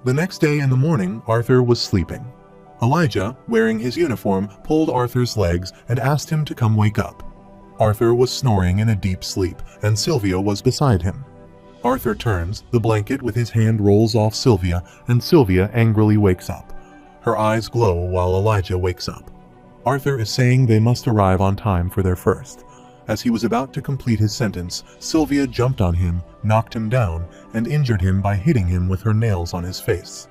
The next day in the morning, Arthur was sleeping. Elijah, wearing his uniform, pulled Arthur's legs and asked him to come wake up. Arthur was snoring in a deep sleep, and Sylvia was beside him. Arthur turns, the blanket with his hand rolls off Sylvia, and Sylvia angrily wakes up. Her eyes glow while Elijah wakes up. Arthur is saying they must arrive on time for their first. As he was about to complete his sentence, Sylvia jumped on him, knocked him down, and injured him by hitting him with her nails on his face.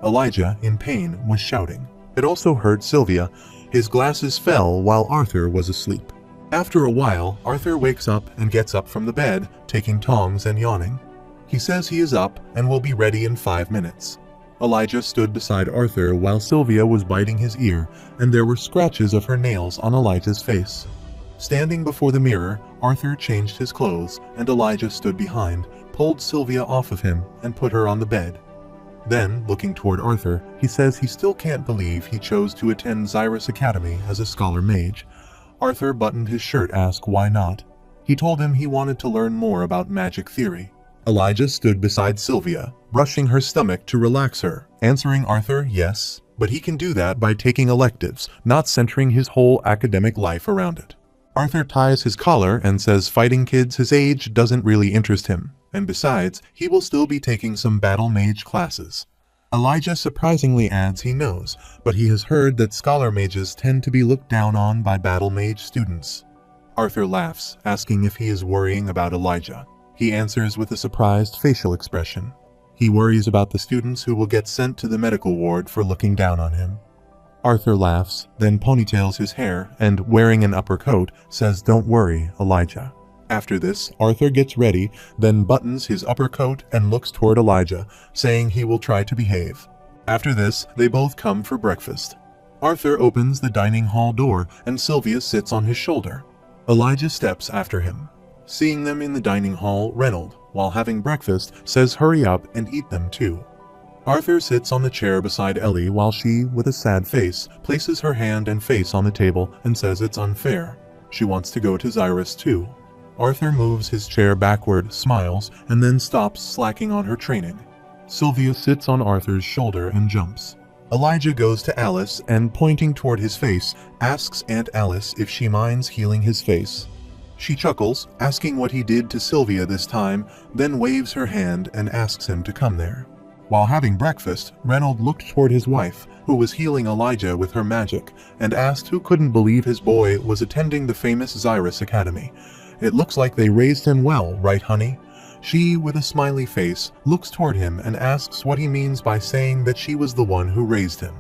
Elijah, in pain, was shouting. It also hurt Sylvia. His glasses fell while Arthur was asleep. After a while, Arthur wakes up and gets up from the bed, taking tongs and yawning. He says he is up and will be ready in 5 minutes. Elijah stood beside Arthur while Sylvia was biting his ear, and there were scratches of her nails on Elijah's face. Standing before the mirror, Arthur changed his clothes, and Elijah stood behind, pulled Sylvia off of him, and put her on the bed. Then, looking toward Arthur, he says he still can't believe he chose to attend Xyrus Academy as a scholar mage. Arthur buttoned his shirt, asked why not. He told him he wanted to learn more about magic theory. Elijah stood beside Sylvia, brushing her stomach to relax her, answering Arthur yes, but he can do that by taking electives, not centering his whole academic life around it. Arthur ties his collar and says fighting kids his age doesn't really interest him, and besides, he will still be taking some battle mage classes. Elijah surprisingly adds he knows, but he has heard that scholar mages tend to be looked down on by battle mage students. Arthur laughs, asking if he is worrying about Elijah. He answers with a surprised facial expression. He worries about the students who will get sent to the medical ward for looking down on him. Arthur laughs, then ponytails his hair, and wearing an upper coat, says don't worry, Elijah. After this, Arthur gets ready, then buttons his upper coat and looks toward Elijah, saying he will try to behave. After this, they both come for breakfast. Arthur opens the dining hall door, and Sylvia sits on his shoulder. Elijah steps after him. Seeing them in the dining hall, Reynold, while having breakfast, says hurry up and eat them too. Arthur sits on the chair beside Ellie while she, with a sad face, places her hand and face on the table and says it's unfair. She wants to go to Xyrus too. Arthur moves his chair backward, smiles, and then stops slacking on her training. Sylvia sits on Arthur's shoulder and jumps. Elijah goes to Alice and, pointing toward his face, asks Aunt Alice if she minds healing his face. She chuckles, asking what he did to Sylvia this time, then waves her hand and asks him to come there. While having breakfast, Reynold looked toward his wife, who was healing Elijah with her magic, and asked who couldn't believe his boy was attending the famous Xyrus Academy. It looks like they raised him well, right, honey? She, with a smiley face, looks toward him and asks what he means by saying that she was the one who raised him.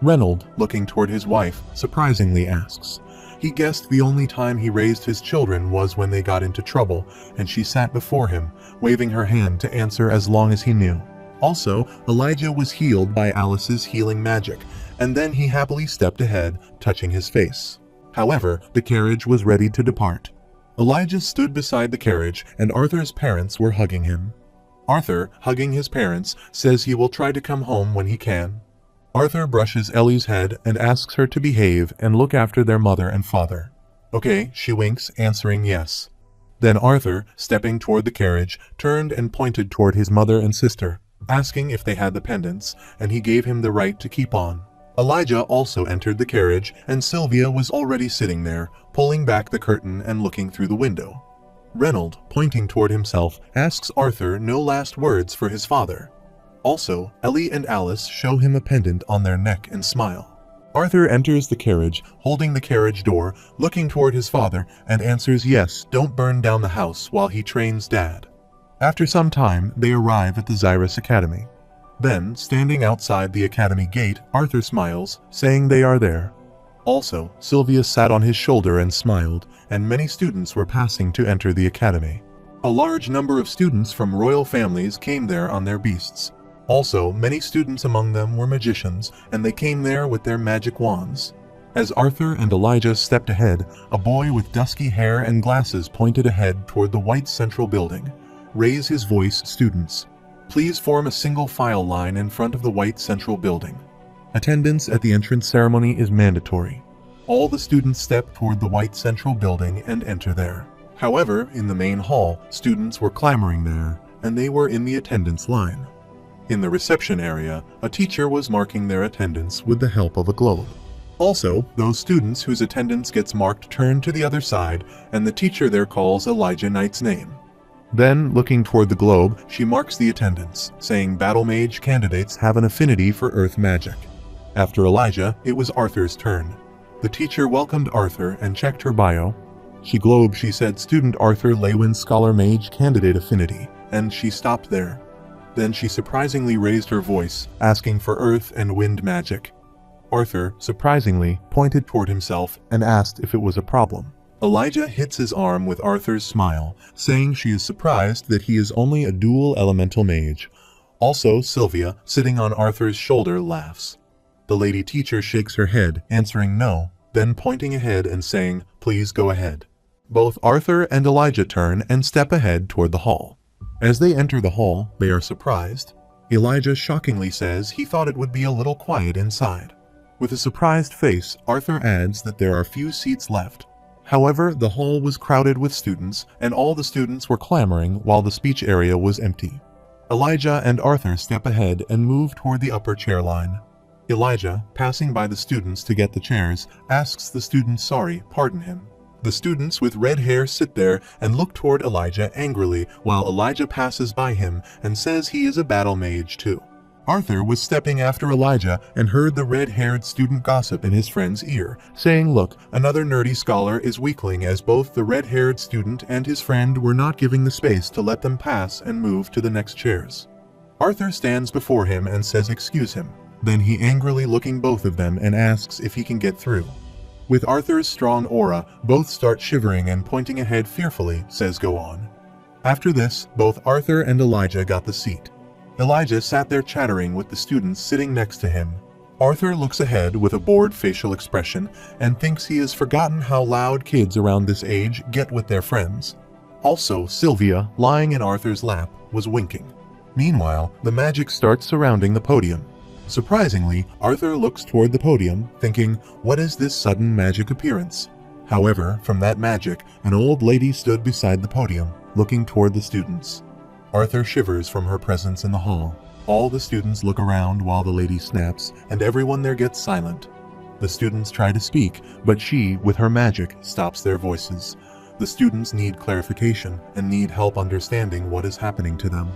Reynold, looking toward his wife, surprisingly asks. He guessed the only time he raised his children was when they got into trouble, and she sat before him, waving her hand to answer as long as he knew. Also, Elijah was healed by Alice's healing magic, and then he happily stepped ahead, touching his face. However, the carriage was ready to depart. Elijah stood beside the carriage, and Arthur's parents were hugging him. Arthur, hugging his parents, says he will try to come home when he can. Arthur brushes Ellie's head and asks her to behave and look after their mother and father. Okay, she winks, answering yes. Then Arthur, stepping toward the carriage, turned and pointed toward his mother and sister, asking if they had the pendants, and he gave him the right to keep on. Elijah also entered the carriage, and Sylvia was already sitting there, pulling back the curtain and looking through the window. Reynold, pointing toward himself, asks Arthur no last words for his father. Also, Ellie and Alice show him a pendant on their neck and smile. Arthur enters the carriage, holding the carriage door, looking toward his father, and answers yes, don't burn down the house while he trains Dad. After some time, they arrive at the Xyrus Academy. Then, standing outside the academy gate, Arthur smiles, saying they are there. Also, Sylvia sat on his shoulder and smiled, and many students were passing to enter the academy. A large number of students from royal families came there on their beasts. Also, many students among them were magicians, and they came there with their magic wands. As Arthur and Elijah stepped ahead, a boy with dusky hair and glasses pointed ahead toward the white central building. Raise his voice, students. Please form a single file line in front of the white central building. Attendance at the entrance ceremony is mandatory. All the students step toward the white central building and enter there. However, in the main hall, students were clamoring there, and they were in the attendance line. In the reception area, a teacher was marking their attendance with the help of a globe. Also, those students whose attendance gets marked turn to the other side, and the teacher there calls Elijah Knight's name. Then, looking toward the globe, she marks the attendance, saying Battle Mage candidates have an affinity for Earth magic. After Elijah, it was Arthur's turn. The teacher welcomed Arthur and checked her bio. She said Student Arthur Lewin Scholar Mage Candidate Affinity, and she stopped there. Then she surprisingly raised her voice, asking for Earth and Wind magic. Arthur, surprisingly, pointed toward himself and asked if it was a problem. Elijah hits his arm with Arthur's smile, saying she is surprised that he is only a dual elemental mage. Also, Sylvia, sitting on Arthur's shoulder, laughs. The lady teacher shakes her head, answering no, then pointing ahead and saying, "Please go ahead." Both Arthur and Elijah turn and step ahead toward the hall. As they enter the hall, they are surprised. Elijah shockingly says he thought it would be a little quiet inside. With a surprised face, Arthur adds that there are few seats left. However, the hall was crowded with students, and all the students were clamoring while the speech area was empty. Elijah and Arthur step ahead and move toward the upper chair line. Elijah, passing by the students to get the chairs, asks the students sorry, pardon him. The students with red hair sit there and look toward Elijah angrily while Elijah passes by him and says he is a battle mage too. Arthur was stepping after Elijah and heard the red-haired student gossip in his friend's ear, saying, "Look, another nerdy scholar is weakling," as both the red-haired student and his friend were not giving the space to let them pass and move to the next chairs. Arthur stands before him and says excuse him. Then he angrily looking both of them and asks if he can get through. With Arthur's strong aura, both start shivering and pointing ahead fearfully, says go on. After this, both Arthur and Elijah got the seat. Elijah sat there chattering with the students sitting next to him. Arthur looks ahead with a bored facial expression and thinks he has forgotten how loud kids around this age get with their friends. Also, Sylvia, lying in Arthur's lap, was winking. Meanwhile, the magic starts surrounding the podium. Surprisingly, Arthur looks toward the podium, thinking, what is this sudden magic appearance? However, from that magic, an old lady stood beside the podium, looking toward the students. Arthur shivers from her presence in the hall. All the students look around while the lady snaps, and everyone there gets silent. The students try to speak, but she, with her magic, stops their voices. The students need clarification and need help understanding what is happening to them.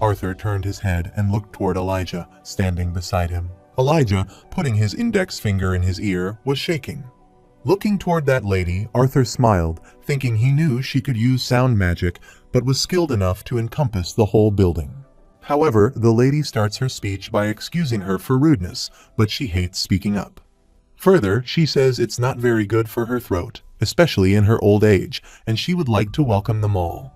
Arthur turned his head and looked toward Elijah, standing beside him. Elijah, putting his index finger in his ear, was shaking. Looking toward that lady, Arthur smiled, thinking he knew she could use sound magic, but was skilled enough to encompass the whole building. However, the lady starts her speech by excusing her for rudeness, but she hates speaking up. Further, she says it's not very good for her throat, especially in her old age, and she would like to welcome them all.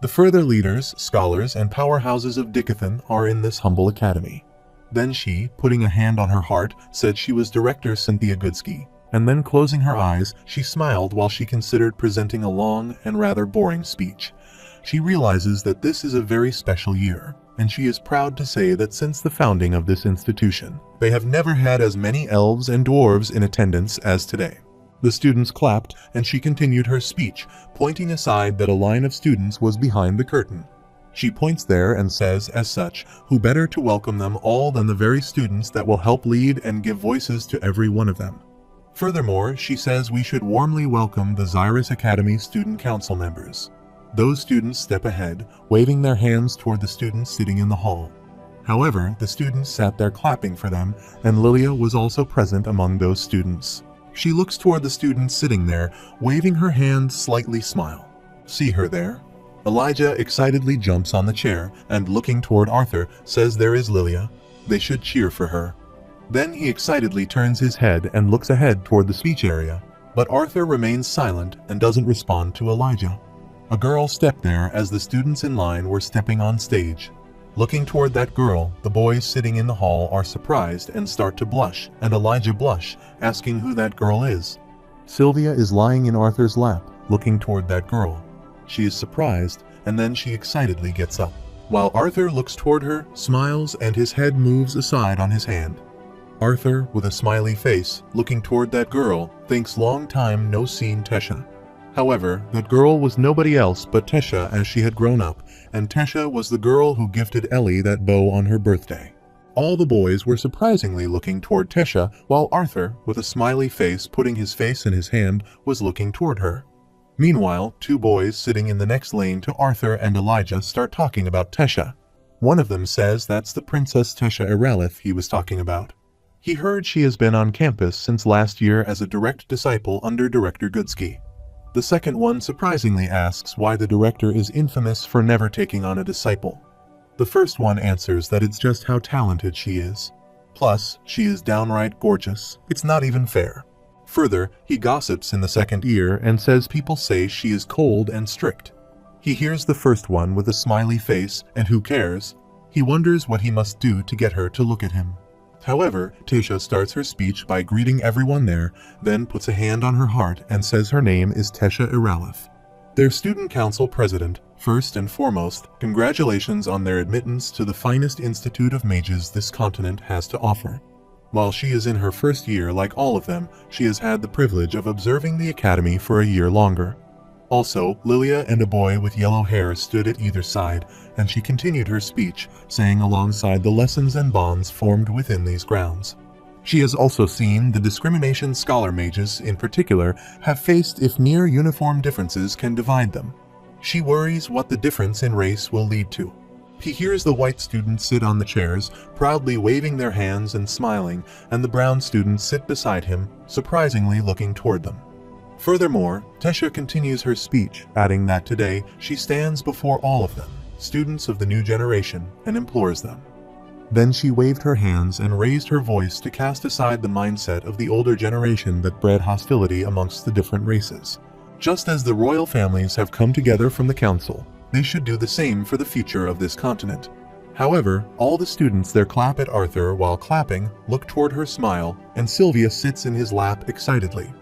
The further leaders, scholars, and powerhouses of Dickathon are in this humble academy. Then she, putting a hand on her heart, said she was Director Cynthia Goodsky, and then closing her eyes, she smiled while she considered presenting a long and rather boring speech. She realizes that this is a very special year, and she is proud to say that since the founding of this institution, they have never had as many elves and dwarves in attendance as today. The students clapped, and she continued her speech, pointing aside that a line of students was behind the curtain. She points there and says, as such, who better to welcome them all than the very students that will help lead and give voices to every one of them. Furthermore, she says we should warmly welcome the Xyrus Academy Student Council members. Those students step ahead, waving their hands toward the students sitting in the hall. However, the students sat there clapping for them, and Lilia was also present among those students. She looks toward the students sitting there, waving her hand slightly smile. See her there? Elijah excitedly jumps on the chair, and looking toward Arthur, says there is Lilia. They should cheer for her. Then he excitedly turns his head and looks ahead toward the speech area, but Arthur remains silent and doesn't respond to Elijah. A girl stepped there as the students in line were stepping on stage. Looking toward that girl, the boys sitting in the hall are surprised and start to blush, and Elijah blush, asking who that girl is. Sylvia is lying in Arthur's lap, looking toward that girl. She is surprised, and then she excitedly gets up. While Arthur looks toward her, smiles, and his head moves aside on his hand. Arthur, with a smiley face, looking toward that girl, thinks long time no seen Tesha. However, that girl was nobody else but Tesha as she had grown up, and Tesha was the girl who gifted Ellie that bow on her birthday. All the boys were surprisingly looking toward Tesha, while Arthur, with a smiley face putting his face in his hand, was looking toward her. Meanwhile, two boys sitting in the next lane to Arthur and Elijah start talking about Tesha. One of them says that's the Princess Tesha Irelith he was talking about. He heard she has been on campus since last year as a direct disciple under Director Goodsky. The second one surprisingly asks why the director is infamous for never taking on a disciple. The first one answers that it's just how talented she is. Plus, she is downright gorgeous. It's not even fair. Further, he gossips in the second ear and says people say she is cold and strict. He hears the first one with a smiley face, and who cares? He wonders what he must do to get her to look at him. However, Tesha starts her speech by greeting everyone there, then puts a hand on her heart and says her name is Tesha Irelith. Their student council president, first and foremost, congratulations on their admittance to the finest institute of mages this continent has to offer. While she is in her first year like all of them, she has had the privilege of observing the academy for a year longer. Also, Lilia and a boy with yellow hair stood at either side, and she continued her speech, saying alongside the lessons and bonds formed within these grounds. She has also seen the discrimination scholar mages, in particular, have faced if mere uniform differences can divide them. She worries what the difference in race will lead to. He hears the white students sit on the chairs, proudly waving their hands and smiling, and the brown students sit beside him, surprisingly looking toward them. Furthermore, Tesha continues her speech, adding that today she stands before all of them, students of the new generation, and implores them. Then she waved her hands and raised her voice to cast aside the mindset of the older generation that bred hostility amongst the different races. Just as the royal families have come together from the council, they should do the same for the future of this continent. However, all the students there clap at Arthur while clapping, look toward her smile, and Sylvia sits in his lap excitedly.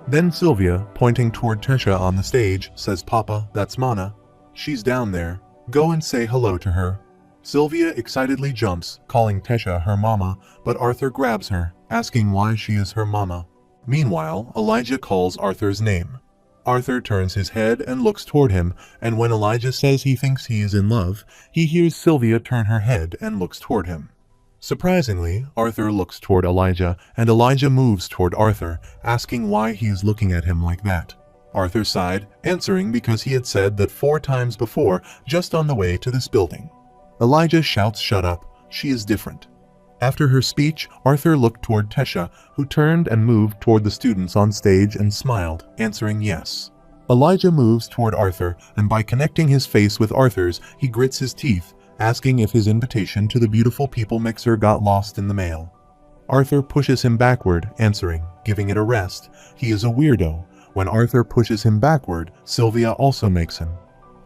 Then Sylvia, pointing toward Tesha on the stage, says, "Papa, that's Mana. She's down there. Go and say hello to her." Sylvia excitedly jumps, calling Tesha her mama, but Arthur grabs her, asking why she is her mama. Meanwhile, Elijah calls Arthur's name. Arthur turns his head and looks toward him, and when Elijah says he thinks he is in love, he hears Sylvia turn her head and looks toward him. Surprisingly, Arthur looks toward Elijah, and Elijah moves toward Arthur, asking why he is looking at him like that. Arthur sighed, answering because he had said that 4 times before, just on the way to this building. Elijah shouts, "Shut up, she is different." After her speech, Arthur looked toward Tesha, who turned and moved toward the students on stage and smiled, answering yes. Elijah moves toward Arthur, and by connecting his face with Arthur's, he grits his teeth, asking if his invitation to the Beautiful People mixer got lost in the mail. Arthur pushes him backward, answering, giving it a rest. He is a weirdo. When Arthur pushes him backward, Sylvia also makes him.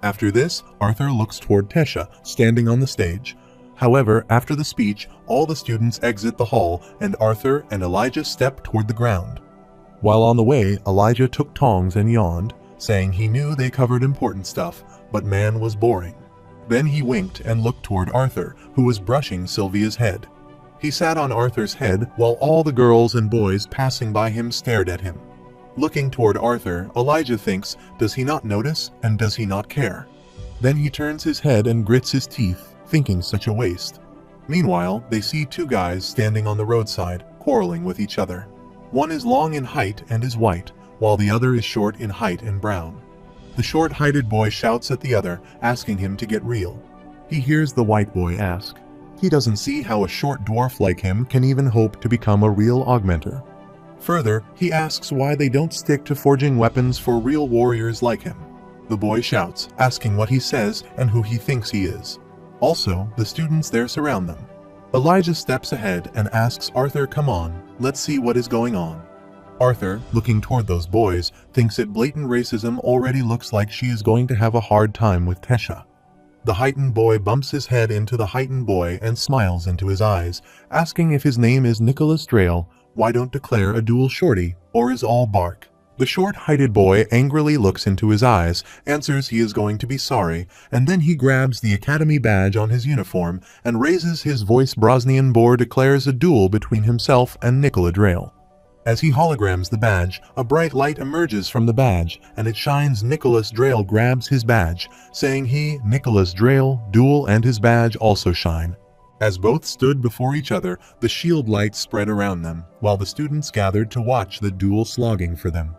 After this, Arthur looks toward Tesha, standing on the stage. However, after the speech, all the students exit the hall, and Arthur and Elijah step toward the ground. While on the way, Elijah took tongs and yawned, saying he knew they covered important stuff, but man was boring. Then he winked and looked toward Arthur, who was brushing Sylvia's head. He sat on Arthur's head while all the girls and boys passing by him stared at him. Looking toward Arthur, Elijah thinks, does he not notice and does he not care? Then he turns his head and grits his teeth, thinking such a waste. Meanwhile, they see 2 guys standing on the roadside, quarreling with each other. One is long in height and is white, while the other is short in height and brown. The short-heighted boy shouts at the other, asking him to get real. He hears the white boy ask. He doesn't see how a short dwarf like him can even hope to become a real augmenter. Further, he asks why they don't stick to forging weapons for real warriors like him. The boy shouts, asking what he says and who he thinks he is. Also, the students there surround them. Elijah steps ahead and asks Arthur, "Come on, let's see what is going on." Arthur, looking toward those boys, thinks that blatant racism already looks like she is going to have a hard time with Tesha. The heightened boy bumps his head into the heightened boy and smiles into his eyes, asking if his name is Nicholas Drayle, why don't declare a dual shorty, or is all bark. The short-heighted boy angrily looks into his eyes, answers he is going to be sorry, and then he grabs the academy badge on his uniform and raises his voice. Brosnian Boar declares a duel between himself and Nicola Drayle. As he holograms the badge, a bright light emerges from the badge, and it shines. Nicholas Drayle grabs his badge, saying he, Nicholas Drayle, duel and his badge also shine. As both stood before each other, the shield light spread around them, while the students gathered to watch the duel slogging for them.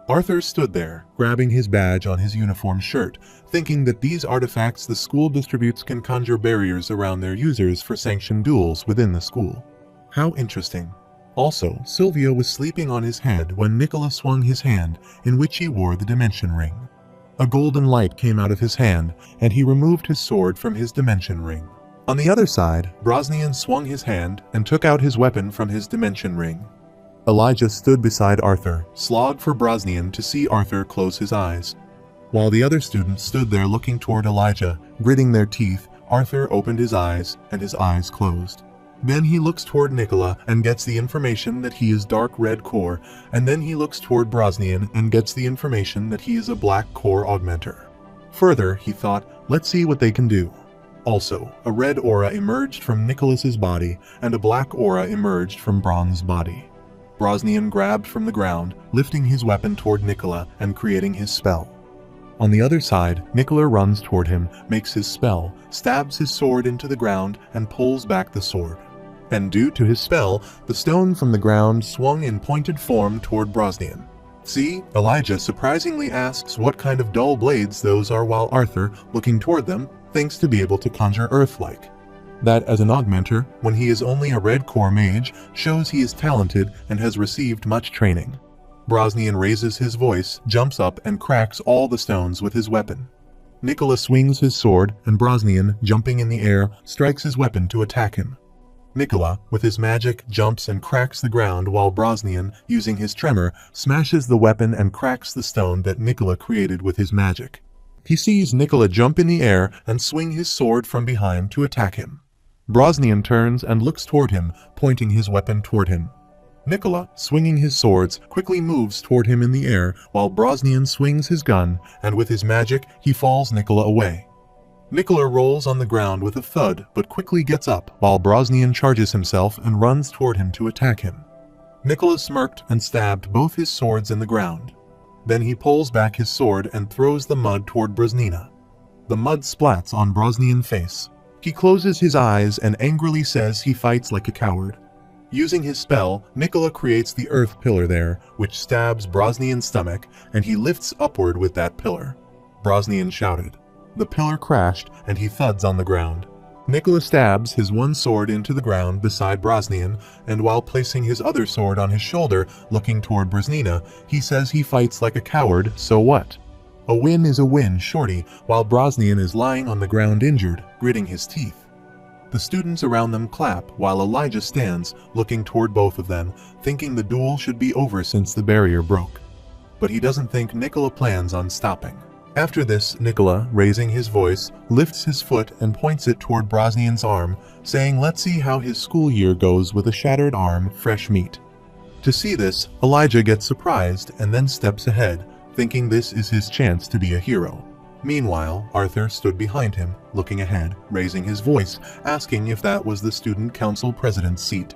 Arthur stood there, grabbing his badge on his uniform shirt, thinking that these artifacts the school distributes can conjure barriers around their users for sanctioned duels within the school. How interesting. Also, Sylvia was sleeping on his head when Nicola swung his hand, in which he wore the dimension ring. A golden light came out of his hand, and he removed his sword from his dimension ring. On the other side, Brosnian swung his hand and took out his weapon from his dimension ring. Elijah stood beside Arthur, slog for Brosnian to see Arthur close his eyes. While the other students stood there looking toward Elijah, gritting their teeth, Arthur opened his eyes, and his eyes closed. Then he looks toward Nicola and gets the information that he is dark red core, and then he looks toward Brosnian and gets the information that he is a black core augmenter. Further, he thought, let's see what they can do. Also, a red aura emerged from Nicholas's body, and a black aura emerged from Bron's body. Brosnian grabbed from the ground, lifting his weapon toward Nicola and creating his spell. On the other side, Nicola runs toward him, makes his spell, stabs his sword into the ground, and pulls back the sword. And due to his spell, the stone from the ground swung in pointed form toward Brosnian. See, Elijah surprisingly asks what kind of dull blades those are, while Arthur, looking toward them, thinks to be able to conjure earth-like. That as an augmenter, when he is only a red core mage, shows he is talented and has received much training. Brosnian raises his voice, jumps up, and cracks all the stones with his weapon. Nicola swings his sword, and Brosnian, jumping in the air, strikes his weapon to attack him. Nicola, with his magic, jumps and cracks the ground, while Brosnian, using his tremor, smashes the weapon and cracks the stone that Nicola created with his magic. He sees Nicola jump in the air and swing his sword from behind to attack him. Brosnian turns and looks toward him, pointing his weapon toward him. Nicola, swinging his swords, quickly moves toward him in the air, while Brosnian swings his gun, and with his magic, he falls Nicola away. Nicola rolls on the ground with a thud, but quickly gets up, while Brosnian charges himself and runs toward him to attack him. Nicola smirked and stabbed both his swords in the ground. Then he pulls back his sword and throws the mud toward Brosnina. The mud splats on Brosnian's face. He closes his eyes and angrily says he fights like a coward. Using his spell, Nicola creates the earth pillar there, which stabs Brosnian's stomach, and he lifts upward with that pillar. Brosnian shouted. The pillar crashed, and he thuds on the ground. Nicola stabs his one sword into the ground beside Brosnian, and while placing his other sword on his shoulder, looking toward Brosnina, he says he fights like a coward, so what? A win is a win, shorty, while Brosnian is lying on the ground injured, gritting his teeth. The students around them clap, while Elijah stands, looking toward both of them, thinking the duel should be over since the barrier broke. But he doesn't think Nicola plans on stopping. After this, Nicola, raising his voice, lifts his foot and points it toward Brosnian's arm, saying let's see how his school year goes with a shattered arm, fresh meat. To see this, Elijah gets surprised and then steps ahead, thinking this is his chance to be a hero. Meanwhile, Arthur stood behind him, looking ahead, raising his voice, asking if that was the student council president's seat.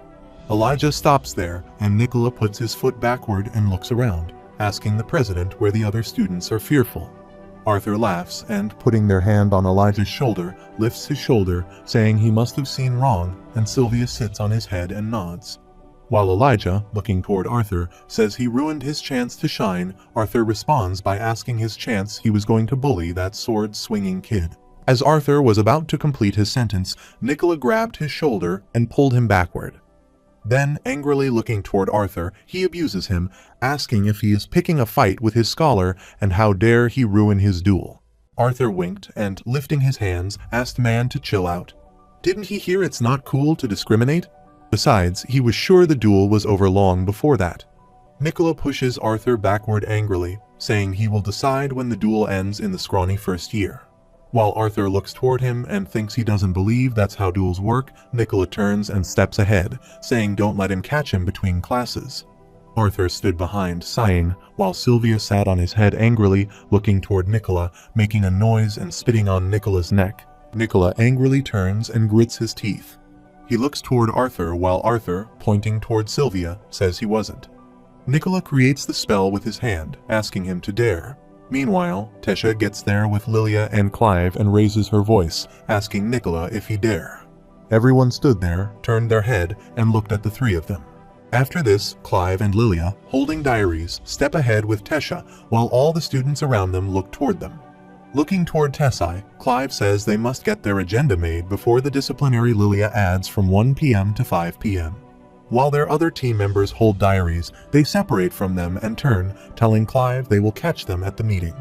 Elijah stops there, and Nicola puts his foot backward and looks around, asking the president where the other students are fearful. Arthur laughs and, putting their hand on Elijah's shoulder, lifts his shoulder, saying he must have seen wrong, and Sylvia sits on his head and nods. While Elijah, looking toward Arthur, says he ruined his chance to shine, Arthur responds by asking his chance he was going to bully that sword-swinging kid. As Arthur was about to complete his sentence, Nicola grabbed his shoulder and pulled him backward. Then, angrily looking toward Arthur, he abuses him, asking if he is picking a fight with his scholar and how dare he ruin his duel. Arthur winked and, lifting his hands, asked Man to chill out. Didn't he hear it's not cool to discriminate? Besides, he was sure the duel was over long before that. Nicola pushes Arthur backward angrily, saying he will decide when the duel ends in the scrawny first year. While Arthur looks toward him and thinks he doesn't believe that's how duels work, Nicola turns and steps ahead, saying don't let him catch him between classes. Arthur stood behind, sighing, while Sylvia sat on his head angrily, looking toward Nicola, making a noise and spitting on Nicola's neck. Nicola angrily turns and grits his teeth. He looks toward Arthur while Arthur, pointing toward Sylvia, says he wasn't. Nicola creates the spell with his hand, asking him to dare. Meanwhile, Tesha gets there with Lilia and Clive and raises her voice, asking Nicola if he dare. Everyone stood there, turned their head, and looked at the three of them. After this, Clive and Lilia, holding diaries, step ahead with Tesha, while all the students around them look toward them. Looking toward Tesai, Clive says they must get their agenda made before the disciplinary Lilia adds from 1 p.m. to 5 p.m. While their other team members hold diaries, they separate from them and turn, telling Clive they will catch them at the meeting.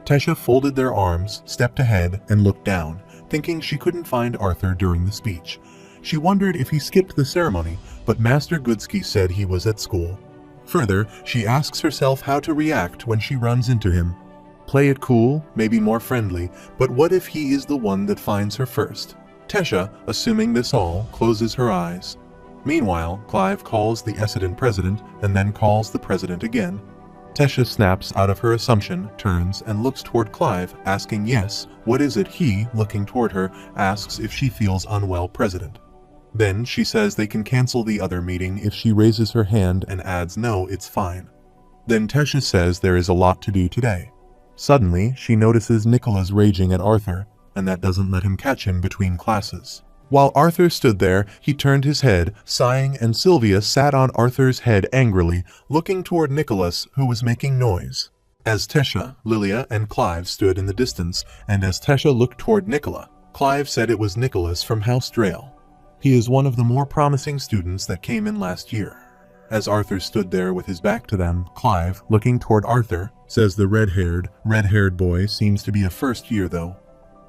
Tesha folded their arms, stepped ahead, and looked down, thinking she couldn't find Arthur during the speech. She wondered if he skipped the ceremony, but Master Goodsky said he was at school. Further, she asks herself how to react when she runs into him. Play it cool, maybe more friendly, but what if he is the one that finds her first? Tesha, assuming this all, closes her eyes. Meanwhile, Clive calls the Eleceed president and then calls the president again. Tesha snaps out of her assumption, turns, and looks toward Clive, asking yes, what is it? He, looking toward her, asks if she feels unwell, president. Then she says they can cancel the other meeting if she raises her hand and adds no, it's fine. Then Tesha says there is a lot to do today. Suddenly, she notices Nicola's raging at Arthur, and that doesn't let him catch him between classes. While Arthur stood there, he turned his head, sighing, and Sylvia sat on Arthur's head angrily, looking toward Nicholas, who was making noise. As Tesha, Lilia, and Clive stood in the distance, and as Tesha looked toward Nicola, Clive said it was Nicholas from House Drayle. He is one of the more promising students that came in last year. As Arthur stood there with his back to them, Clive, looking toward Arthur, says the red-haired boy seems to be a first year though.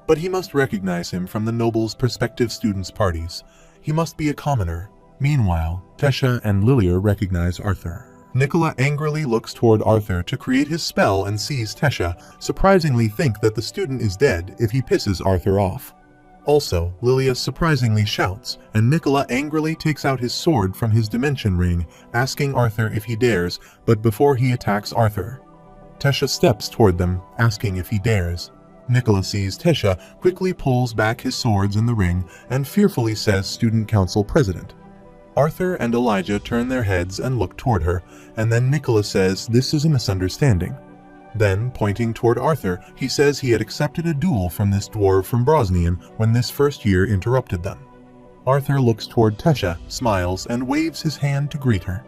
But he must recognize him from the Noble's prospective students' parties. He must be a commoner. Meanwhile, Tesha and Lilia recognize Arthur. Nicola angrily looks toward Arthur to create his spell and sees Tesha surprisingly think that the student is dead if he pisses Arthur off. Also, Lilia surprisingly shouts, and Nicola angrily takes out his sword from his dimension ring, asking Arthur if he dares, but before he attacks Arthur, Tesha steps toward them, asking if he dares. Nicola sees Tesha, quickly pulls back his swords in the ring, and fearfully says Student Council President. Arthur and Elijah turn their heads and look toward her, and then Nicola says this is a misunderstanding. Then, pointing toward Arthur, he says he had accepted a duel from this dwarf from Brosnian when this first year interrupted them. Arthur looks toward Tesha, smiles, and waves his hand to greet her.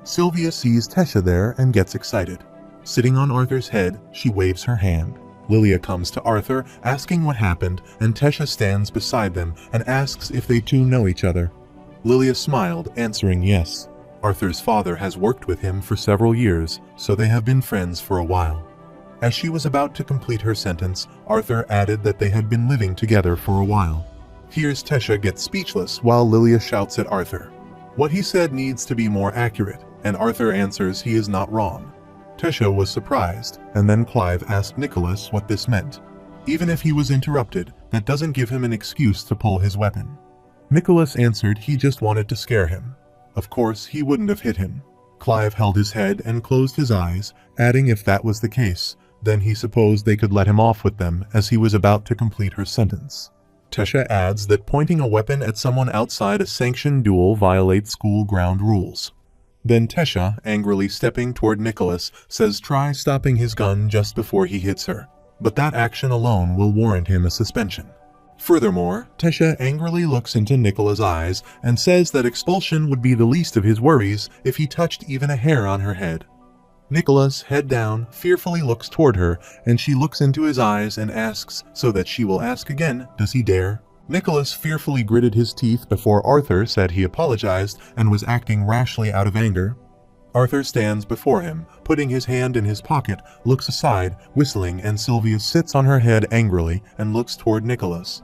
Sylvia sees Tesha there and gets excited. Sitting on Arthur's head, she waves her hand. Lilia comes to Arthur, asking what happened, and Tesha stands beside them and asks if they two know each other. Lilia smiled, answering yes. Arthur's father has worked with him for several years, so they have been friends for a while. As she was about to complete her sentence, Arthur added that they had been living together for a while. Here's Tesha get speechless while Lilia shouts at Arthur. What he said needs to be more accurate, and Arthur answers he is not wrong. Tesha was surprised, and then Clive asked Nicholas what this meant. Even if he was interrupted, that doesn't give him an excuse to pull his weapon. Nicholas answered he just wanted to scare him. Of course, he wouldn't have hit him. Clive held his head and closed his eyes, adding if that was the case, then he supposed they could let him off with them as he was about to complete her sentence. Tesha adds that pointing a weapon at someone outside a sanctioned duel violates school ground rules. Then Tesha, angrily stepping toward Nicholas, says try stopping his gun just before he hits her, but that action alone will warrant him a suspension. Furthermore, Tesha angrily looks into Nicola's eyes and says that expulsion would be the least of his worries if he touched even a hair on her head. Nicholas, head down, fearfully looks toward her, and she looks into his eyes and asks, so that she will ask again, does he dare? Nicholas fearfully gritted his teeth before Arthur said he apologized and was acting rashly out of anger. Arthur stands before him, putting his hand in his pocket, looks aside, whistling, and Sylvia sits on her head angrily and looks toward Nicholas.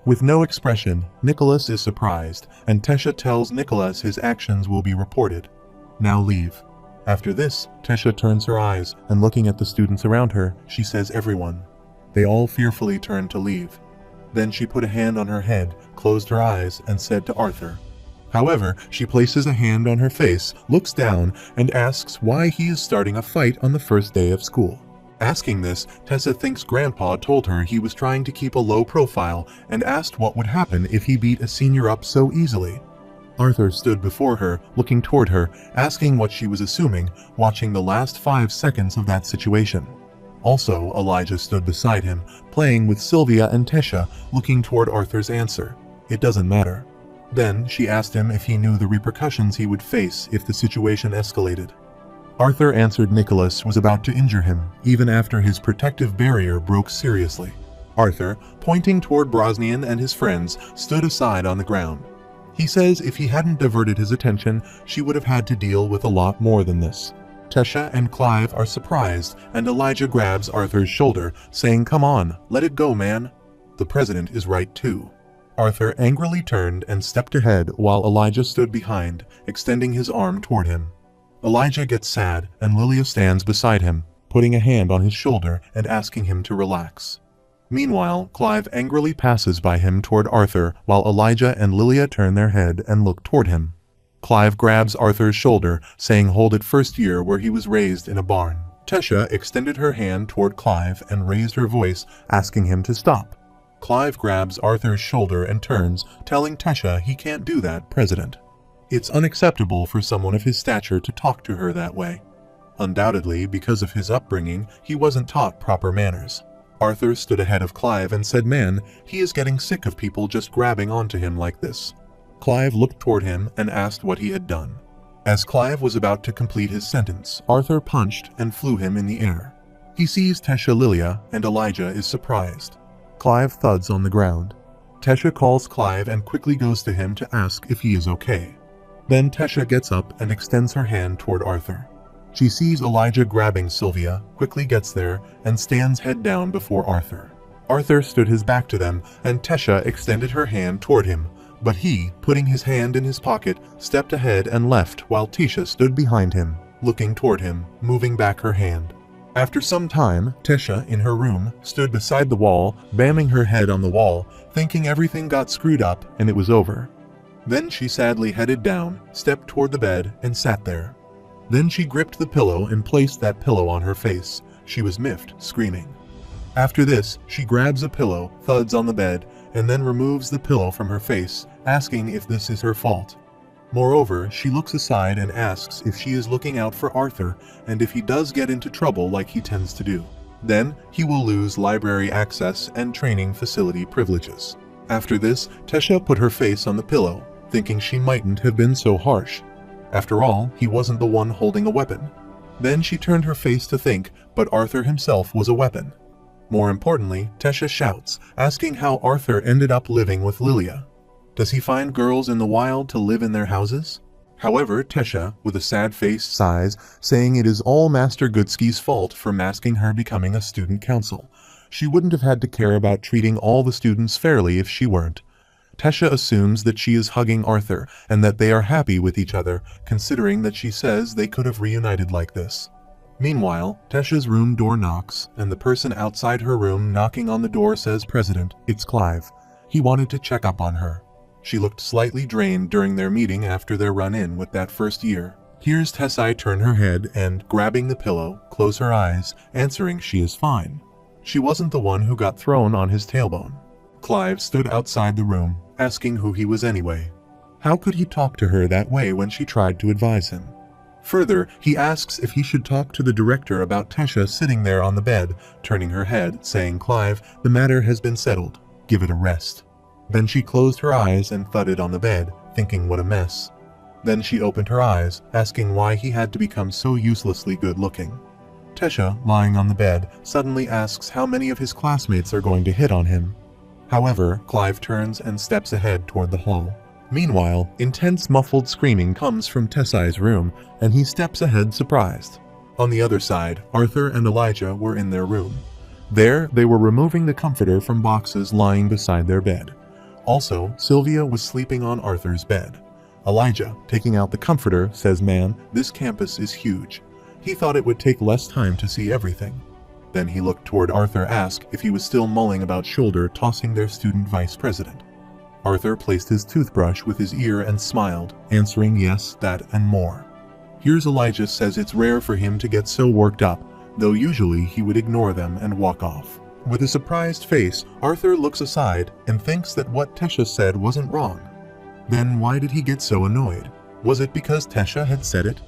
With no expression, Nicholas is surprised, and Tesha tells Nicholas his actions will be reported. Now leave. After this, Tesha turns her eyes, and looking at the students around her, she says everyone. They all fearfully turn to leave. Then she put a hand on her head, closed her eyes, and said to Arthur. However, she places a hand on her face, looks down, and asks why he is starting a fight on the first day of school. Asking this, Tessa thinks Grandpa told her he was trying to keep a low profile and asked what would happen if he beat a senior up so easily. Arthur stood before her, looking toward her, asking what she was assuming, watching the last 5 seconds of that situation. Also, Elijah stood beside him, playing with Sylvia and Tesha, looking toward Arthur's answer. It doesn't matter. Then she asked him if he knew the repercussions he would face if the situation escalated. Arthur answered Nicholas was about to injure him, even after his protective barrier broke seriously. Arthur, pointing toward Brosnian and his friends, stood aside on the ground. He says if he hadn't diverted his attention, she would have had to deal with a lot more than this. Tesha and Clive are surprised, and Elijah grabs Arthur's shoulder, saying, "Come on, let it go, man." The president is right too. Arthur angrily turned and stepped ahead while Elijah stood behind, extending his arm toward him. Elijah gets sad, and Lilia stands beside him, putting a hand on his shoulder and asking him to relax. Meanwhile, Clive angrily passes by him toward Arthur while Elijah and Lilia turn their head and look toward him. Clive grabs Arthur's shoulder, saying hold it first year where he was raised in a barn. Tesha extended her hand toward Clive and raised her voice, asking him to stop. Clive grabs Arthur's shoulder and turns, telling Tesha he can't do that, President. It's unacceptable for someone of his stature to talk to her that way. Undoubtedly, because of his upbringing, he wasn't taught proper manners. Arthur stood ahead of Clive and said, "Man, he is getting sick of people just grabbing onto him like this." Clive looked toward him and asked what he had done. As Clive was about to complete his sentence, Arthur punched and flew him in the air. He sees Tesha Lilia, and Elijah is surprised. Clive thuds on the ground. Tesha calls Clive and quickly goes to him to ask if he is okay. Then Tesha gets up and extends her hand toward Arthur. She sees Elijah grabbing Sylvia, quickly gets there, and stands head down before Arthur. Arthur stood his back to them, and Tesha extended her hand toward him, but he, putting his hand in his pocket, stepped ahead and left while Tesha stood behind him, looking toward him, moving back her hand. After some time, Tesha, in her room, stood beside the wall, bamming her head on the wall, thinking everything got screwed up and it was over. Then she sadly headed down, stepped toward the bed, and sat there. Then she gripped the pillow and placed that pillow on her face. She was miffed, screaming. After this, she grabs a pillow, thuds on the bed, and then removes the pillow from her face, asking if this is her fault. Moreover, she looks aside and asks if she is looking out for Arthur and if he does get into trouble like he tends to do. Then, he will lose library access and training facility privileges. After this, Tesha put her face on the pillow, thinking she mightn't have been so harsh. After all, he wasn't the one holding a weapon. Then she turned her face to think, but Arthur himself was a weapon. More importantly, Tesha shouts, asking how Arthur ended up living with Lilia. Does he find girls in the wild to live in their houses? However, Tesha, with a sad face, sighs, saying it is all Master Goodsky's fault for masking her becoming a student council. She wouldn't have had to care about treating all the students fairly if she weren't. Tesha assumes that she is hugging Arthur and that they are happy with each other, considering that she says they could have reunited like this. Meanwhile, Tesha's room door knocks, and the person outside her room knocking on the door says, "President, it's Clive. He wanted to check up on her." She looked slightly drained during their meeting after their run-in with that first year. Here's Tesai turn her head and, grabbing the pillow, close her eyes, answering she is fine. She wasn't the one who got thrown on his tailbone. Clive stood outside the room, asking who he was anyway. How could he talk to her that way when she tried to advise him? Further, he asks if he should talk to the director about Tesha sitting there on the bed, turning her head, saying, "Clive, the matter has been settled. Give it a rest." Then she closed her eyes and thudded on the bed, thinking what a mess. Then she opened her eyes, asking why he had to become so uselessly good-looking. Tesha, lying on the bed, suddenly asks how many of his classmates are going to hit on him. However, Clive turns and steps ahead toward the hall. Meanwhile, intense muffled screaming comes from Tesai's room, and he steps ahead surprised. On the other side, Arthur and Elijah were in their room. There, they were removing the comforter from boxes lying beside their bed. Also, Sylvia was sleeping on Arthur's bed. Elijah, taking out the comforter, says, "Man, this campus is huge." He thought it would take less time to see everything. Then he looked toward Arthur, asked if he was still mulling about shoulder tossing their student vice president. Arthur placed his toothbrush with his ear and smiled, answering yes, that, and more. Here's Elijah says it's rare for him to get so worked up, though usually he would ignore them and walk off. With a surprised face, Arthur looks aside and thinks that what Tesha said wasn't wrong. Then why did he get so annoyed? Was it because Tesha had said it?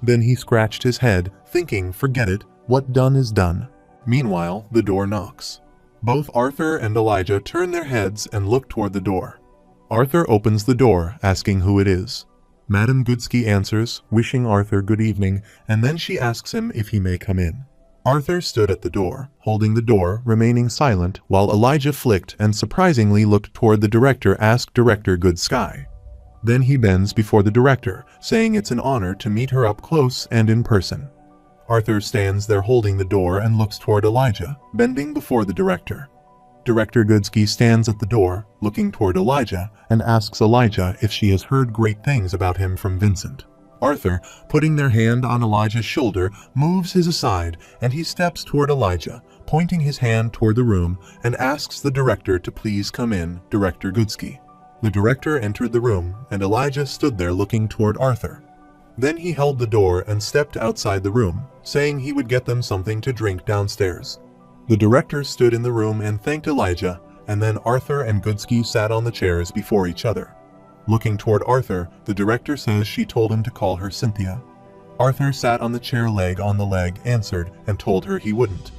Then he scratched his head, thinking, forget it, what done is done. Meanwhile, the door knocks. Both Arthur and Elijah turn their heads and look toward the door. Arthur opens the door, asking who it is. Madame Goodsky answers, wishing Arthur good evening, and then she asks him if he may come in. Arthur stood at the door, holding the door, remaining silent, while Elijah flicked and surprisingly looked toward the director, asked Director Goodsky. Then he bends before the director, saying it's an honor to meet her up close and in person. Arthur stands there holding the door and looks toward Elijah, bending before the director. Director Goodsky stands at the door, looking toward Elijah, and asks Elijah if she has heard great things about him from Vincent. Arthur, putting their hand on Elijah's shoulder, moves his aside, and he steps toward Elijah, pointing his hand toward the room, and asks the director to please come in, Director Goodsky. The director entered the room, and Elijah stood there looking toward Arthur. Then he held the door and stepped outside the room, saying he would get them something to drink downstairs. The director stood in the room and thanked Elijah, and then Arthur and Goodsky sat on the chairs before each other. Looking toward Arthur, the director says she told him to call her Cynthia. Arthur sat on the chair, leg on the leg, answered, and told her he wouldn't.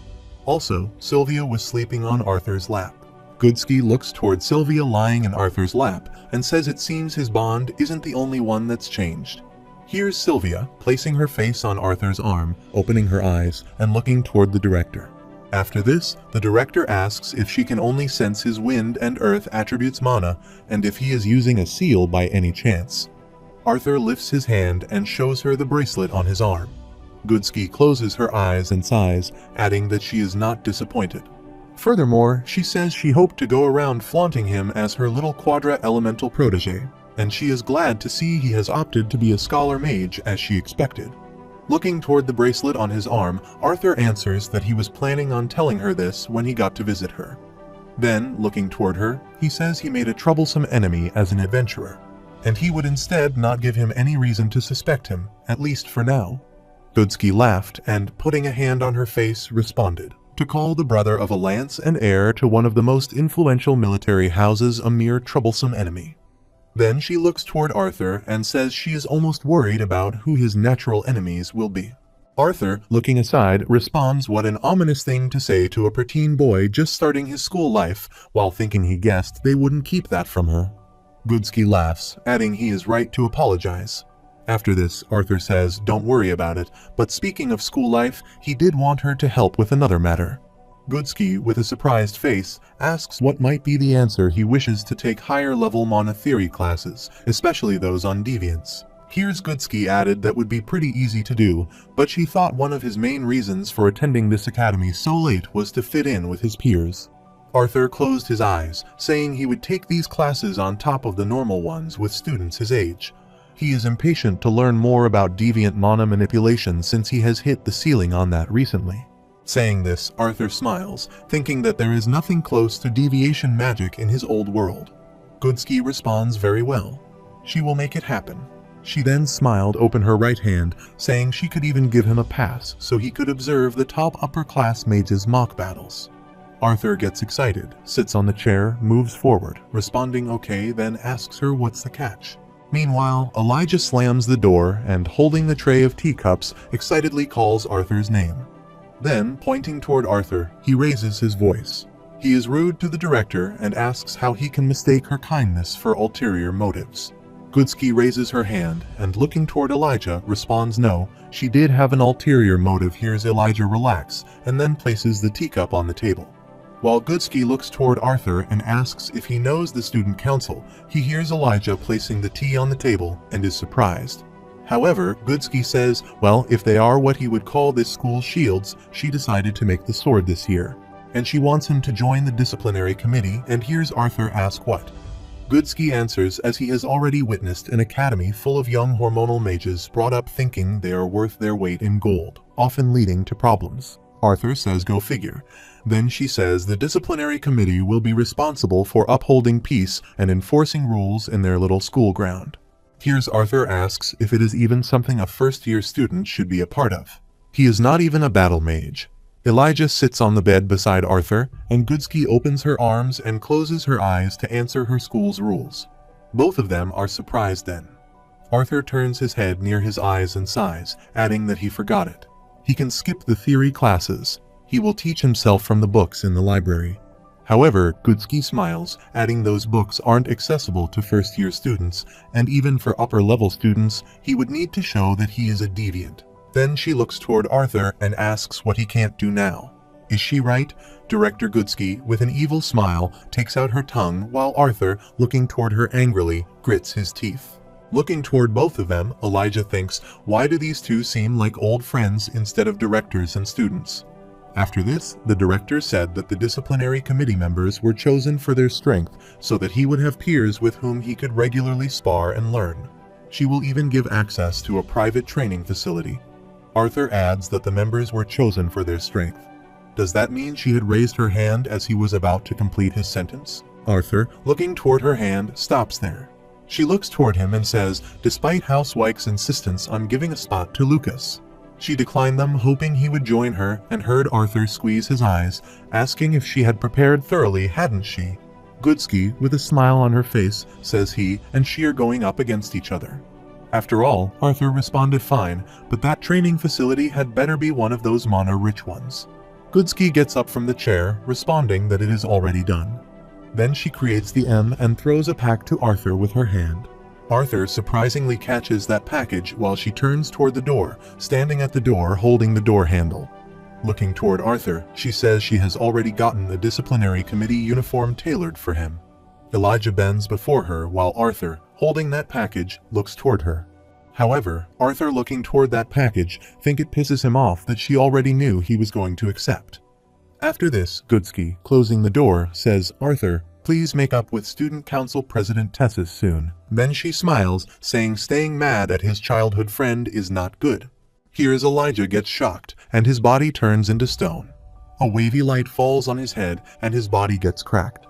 Also, Sylvia was sleeping on Arthur's lap. Goodsky looks toward Sylvia lying in Arthur's lap and says it seems his bond isn't the only one that's changed. Here's Sylvia, placing her face on Arthur's arm, opening her eyes, and looking toward the director. After this, the director asks if she can only sense his wind and earth attributes mana, and if he is using a seal by any chance. Arthur lifts his hand and shows her the bracelet on his arm. Goodsky closes her eyes and sighs, adding that she is not disappointed. Furthermore, she says she hoped to go around flaunting him as her little Quadra Elemental protege, and she is glad to see he has opted to be a scholar mage as she expected. Looking toward the bracelet on his arm, Arthur answers that he was planning on telling her this when he got to visit her. Then, looking toward her, he says he made a troublesome enemy as an adventurer, and he would instead not give him any reason to suspect him, at least for now. Goodsky laughed and, putting a hand on her face, responded, to call the brother of a lance and heir to one of the most influential military houses a mere troublesome enemy. Then she looks toward Arthur and says she is almost worried about who his natural enemies will be. Arthur, looking aside, responds what an ominous thing to say to a preteen boy just starting his school life, while thinking he guessed they wouldn't keep that from her. Goodsky laughs, adding he is right to apologize. After this, Arthur says don't worry about it, but speaking of school life, he did want her to help with another matter. Goodsky, with a surprised face, asks what might be the answer. He wishes to take higher-level mana theory classes, especially those on deviants. Here's Goodsky added that would be pretty easy to do, but she thought one of his main reasons for attending this academy so late was to fit in with his peers. Arthur closed his eyes, saying he would take these classes on top of the normal ones with students his age. He is impatient to learn more about deviant mana manipulation since he has hit the ceiling on that recently. Saying this, Arthur smiles, thinking that there is nothing close to deviation magic in his old world. Goodsky responds very well. She will make it happen. She then smiled open her right hand, saying she could even give him a pass so he could observe the top upper-class mages' mock battles. Arthur gets excited, sits on the chair, moves forward, responding okay, then asks her what's the catch. Meanwhile, Elijah slams the door and, holding the tray of teacups, excitedly calls Arthur's name. Then, pointing toward Arthur, he raises his voice. He is rude to the director and asks how he can mistake her kindness for ulterior motives. Goodsky raises her hand and, looking toward Elijah, responds no, she did have an ulterior motive. Hears Elijah relax and then places the teacup on the table. While Goodsky looks toward Arthur and asks if he knows the student council, he hears Elijah placing the tea on the table and is surprised. However, Goodsky says, well, if they are what he would call this school's shields, she decided to make the sword this year. And she wants him to join the disciplinary committee, and hears Arthur ask what. Goodsky answers as he has already witnessed an academy full of young hormonal mages brought up thinking they are worth their weight in gold, often leading to problems. Arthur says go figure. Then she says the disciplinary committee will be responsible for upholding peace and enforcing rules in their little school ground. Here's Arthur asks if it is even something a first-year student should be a part of. He is not even a battle mage. Elijah sits on the bed beside Arthur, and Goodsky opens her arms and closes her eyes to answer her school's rules. Both of them are surprised then. Arthur turns his head near his eyes and sighs, adding that he forgot it. He can skip the theory classes. He will teach himself from the books in the library. However, Goodsky smiles, adding those books aren't accessible to first-year students, and even for upper-level students, he would need to show that he is a deviant. Then she looks toward Arthur and asks what he can't do now. Is she right? Director Goodsky, with an evil smile, takes out her tongue while Arthur, looking toward her angrily, grits his teeth. Looking toward both of them, Elijah thinks, why do these two seem like old friends instead of directors and students? After this, the director said that the disciplinary committee members were chosen for their strength so that he would have peers with whom he could regularly spar and learn. She will even give access to a private training facility. Arthur adds that the members were chosen for their strength. Does that mean she had raised her hand as he was about to complete his sentence? Arthur, looking toward her hand, stops there. She looks toward him and says, despite Housewike's insistence on giving a spot to Lucas. She declined them, hoping he would join her, and heard Arthur squeeze his eyes, asking if she had prepared thoroughly, hadn't she? Goodsky, with a smile on her face, says he and she are going up against each other. After all, Arthur responded fine, but that training facility had better be one of those mana-rich ones. Goodsky gets up from the chair, responding that it is already done. Then she creates the M and throws a pack to Arthur with her hand. Arthur surprisingly catches that package while she turns toward the door, standing at the door holding the door handle. Looking toward Arthur, she says she has already gotten the disciplinary committee uniform tailored for him. Elijah bends before her while Arthur, holding that package, looks toward her. However, Arthur looking toward that package thinks it pisses him off that she already knew he was going to accept. After this, Goodsky, closing the door, says, Arthur, please make up with Student Council President Tessis soon. Then she smiles, saying staying mad at his childhood friend is not good. Here is Elijah gets shocked, and his body turns into stone. A wavy light falls on his head, and his body gets cracked.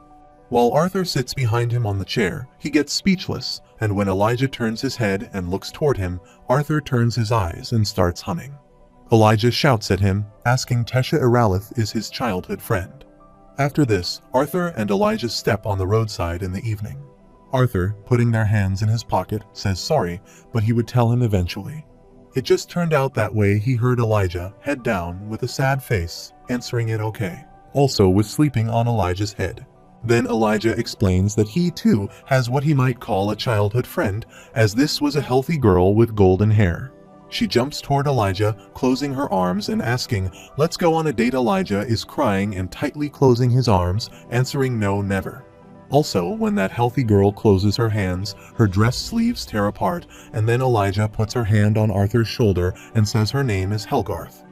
While Arthur sits behind him on the chair, he gets speechless, and when Elijah turns his head and looks toward him, Arthur turns his eyes and starts humming. Elijah shouts at him, asking Tesha Iralith is his childhood friend. After this, Arthur and Elijah step on the roadside in the evening. Arthur, putting their hands in his pocket, says sorry, but he would tell him eventually. It just turned out that way he heard Elijah, head down, with a sad face, answering it okay. Also was sleeping on Elijah's head. Then Elijah explains that he too has what he might call a childhood friend, as this was a healthy girl with golden hair. She jumps toward Elijah, closing her arms and asking, let's go on a date. Elijah is crying and tightly closing his arms, answering no, never. Also, when that healthy girl closes her hands, her dress sleeves tear apart, and then Elijah puts her hand on Arthur's shoulder and says her name is Helgarth.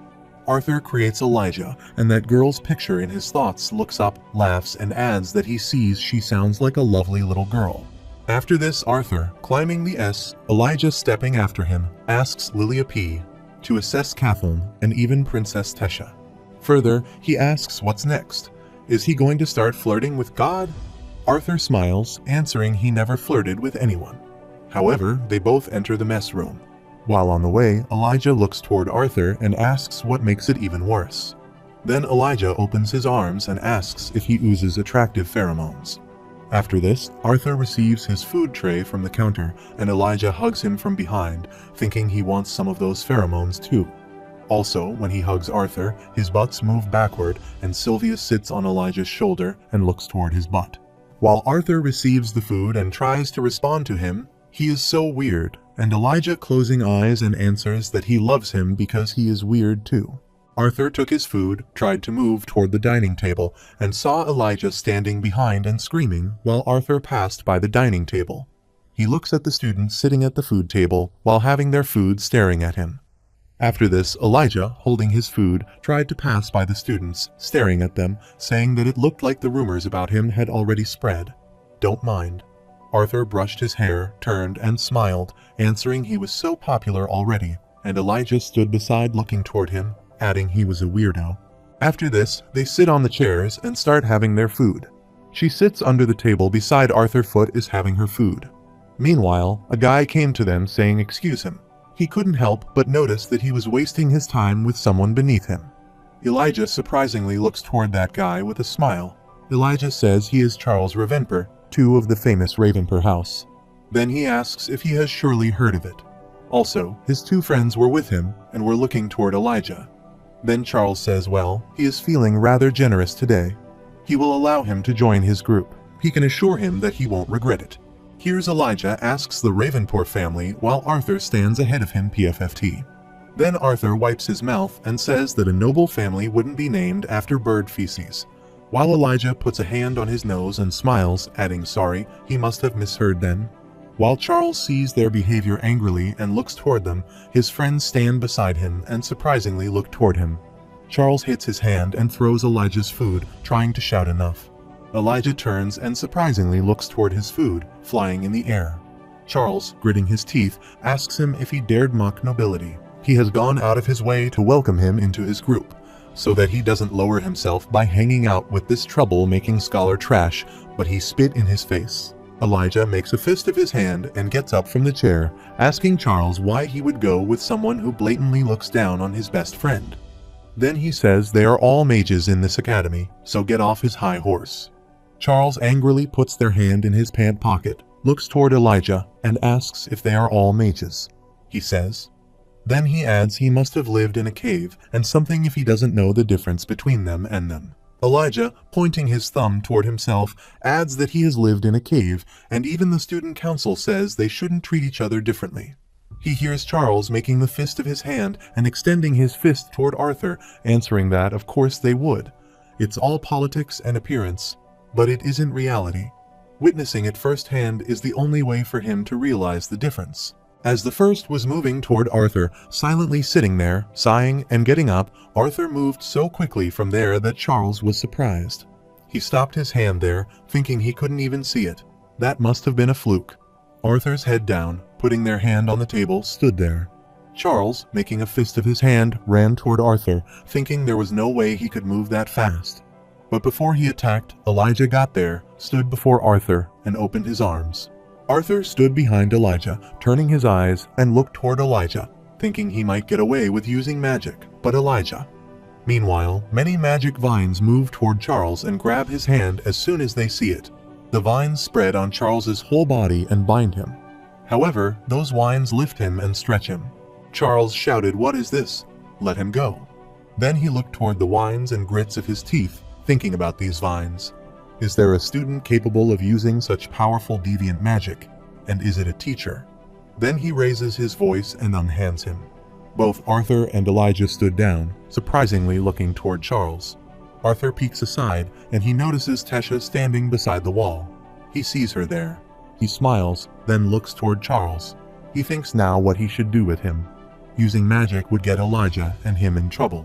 Arthur creates Elijah, and that girl's picture in his thoughts, looks up, laughs, and adds that he sees she sounds like a lovely little girl. After this, Arthur, climbing the S, Elijah stepping after him, asks Lilia P. to assess Cathum and even Princess Tesha. Further, he asks what's next. Is he going to start flirting with God? Arthur smiles, answering he never flirted with anyone. However, they both enter the mess room. While on the way, Elijah looks toward Arthur and asks what makes it even worse. Then Elijah opens his arms and asks if he oozes attractive pheromones. After this, Arthur receives his food tray from the counter, and Elijah hugs him from behind, thinking he wants some of those pheromones too. Also, when he hugs Arthur, his butts move backward, and Sylvia sits on Elijah's shoulder and looks toward his butt. While Arthur receives the food and tries to respond to him, he is so weird, and Elijah closing eyes and answers that he loves him because he is weird too. Arthur took his food, tried to move toward the dining table, and saw Elijah standing behind and screaming while Arthur passed by the dining table. He looks at the students sitting at the food table while having their food staring at him. After this, Elijah, holding his food, tried to pass by the students, staring at them, saying that it looked like the rumors about him had already spread. Don't mind. Arthur brushed his hair, turned, and smiled, answering he was so popular already, and Elijah stood beside looking toward him, adding he was a weirdo. After this, they sit on the chairs and start having their food. She sits under the table beside Arthur. Foot is having her food. Meanwhile, a guy came to them saying excuse him. He couldn't help but notice that he was wasting his time with someone beneath him. Elijah surprisingly looks toward that guy with a smile. Elijah says he is Charles Ravenper, II of the famous Ravenper house. Then he asks if he has surely heard of it. Also, his two friends were with him and were looking toward Elijah. Then Charles says, well, he is feeling rather generous today. He will allow him to join his group. He can assure him that he won't regret it. Here's Elijah asks the Ravenport family while Arthur stands ahead of him PFFT. Then Arthur wipes his mouth and says that a noble family wouldn't be named after bird feces, while Elijah puts a hand on his nose and smiles, adding sorry, he must have misheard then. While Charles sees their behavior angrily and looks toward them, his friends stand beside him and surprisingly look toward him. Charles hits his hand and throws Elijah's food, trying to shout enough. Elijah turns and surprisingly looks toward his food, flying in the air. Charles, gritting his teeth, asks him if he dared mock nobility. He has gone out of his way to welcome him into his group, so that he doesn't lower himself by hanging out with this trouble-making scholar trash, but he spit in his face. Elijah makes a fist of his hand and gets up from the chair, asking Charles why he would go with someone who blatantly looks down on his best friend. Then he says they are all mages in this academy, so get off his high horse. Charles angrily puts their hand in his pant pocket, looks toward Elijah, and asks if they are all mages. He says. Then he adds he must have lived in a cave and something if he doesn't know the difference between them and them. Elijah, pointing his thumb toward himself, adds that he has lived in a cave, and even the student council says they shouldn't treat each other differently. He hears Charles making the fist of his hand and extending his fist toward Arthur, answering that of course they would. It's all politics and appearance, but it isn't reality. Witnessing it firsthand is the only way for him to realize the difference. As the first was moving toward Arthur, silently sitting there, sighing and getting up, Arthur moved so quickly from there that Charles was surprised. He stopped his hand there, thinking he couldn't even see it. That must have been a fluke. Arthur's head down, putting their hand on the table, stood there. Charles, making a fist of his hand, ran toward Arthur, thinking there was no way he could move that fast. But before he attacked, Elijah got there, stood before Arthur, and opened his arms. Arthur stood behind Elijah, turning his eyes, and looked toward Elijah, thinking he might get away with using magic, but Elijah. Meanwhile, many magic vines move toward Charles and grab his hand as soon as they see it. The vines spread on Charles's whole body and bind him. However, those vines lift him and stretch him. Charles shouted, "What is this? Let him go." Then he looked toward the vines and grits of his teeth, thinking about these vines. Is there a student capable of using such powerful deviant magic? And is it a teacher? Then he raises his voice and unhands him. Both Arthur and Elijah stood down, surprisingly looking toward Charles. Arthur peeks aside, and he notices Tesha standing beside the wall. He sees her there. He smiles, then looks toward Charles. He thinks now what he should do with him. Using magic would get Elijah and him in trouble.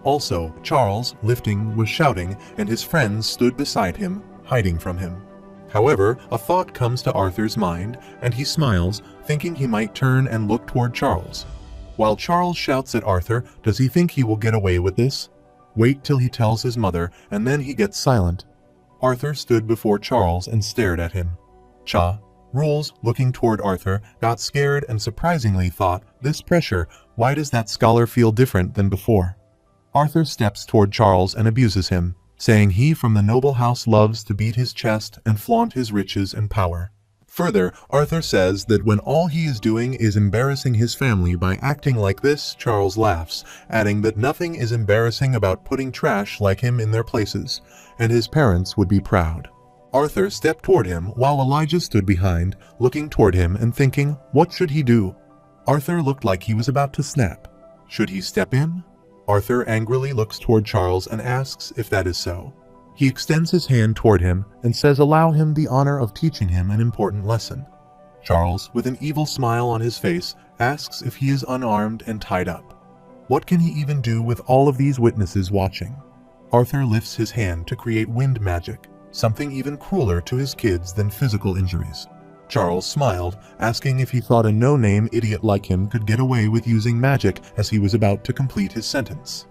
Also, Charles, lifting, was shouting, and his friends stood beside him, hiding from him. However, a thought comes to Arthur's mind, and he smiles, thinking he might turn and look toward Charles. While Charles shouts at Arthur, does he think he will get away with this? Wait till he tells his mother, and then he gets silent. Arthur stood before Charles and stared at him. Rules, looking toward Arthur, got scared and surprisingly thought, this pressure, why does that scholar feel different than before? Arthur steps toward Charles and abuses him, saying he from the noble house loves to beat his chest and flaunt his riches and power. Further, Arthur says that when all he is doing is embarrassing his family by acting like this, Charles laughs, adding that nothing is embarrassing about putting trash like him in their places, and his parents would be proud. Arthur stepped toward him while Elijah stood behind, looking toward him and thinking, what should he do? Arthur looked like he was about to snap. Should he step in? Arthur angrily looks toward Charles and asks if that is so. He extends his hand toward him and says allow him the honor of teaching him an important lesson. Charles, with an evil smile on his face, asks if he is unarmed and tied up. What can he even do with all of these witnesses watching? Arthur lifts his hand to create wind magic, something even crueler to his kids than physical injuries. Charles smiled, asking if he thought a no-name idiot like him could get away with using magic as he was about to complete his sentence.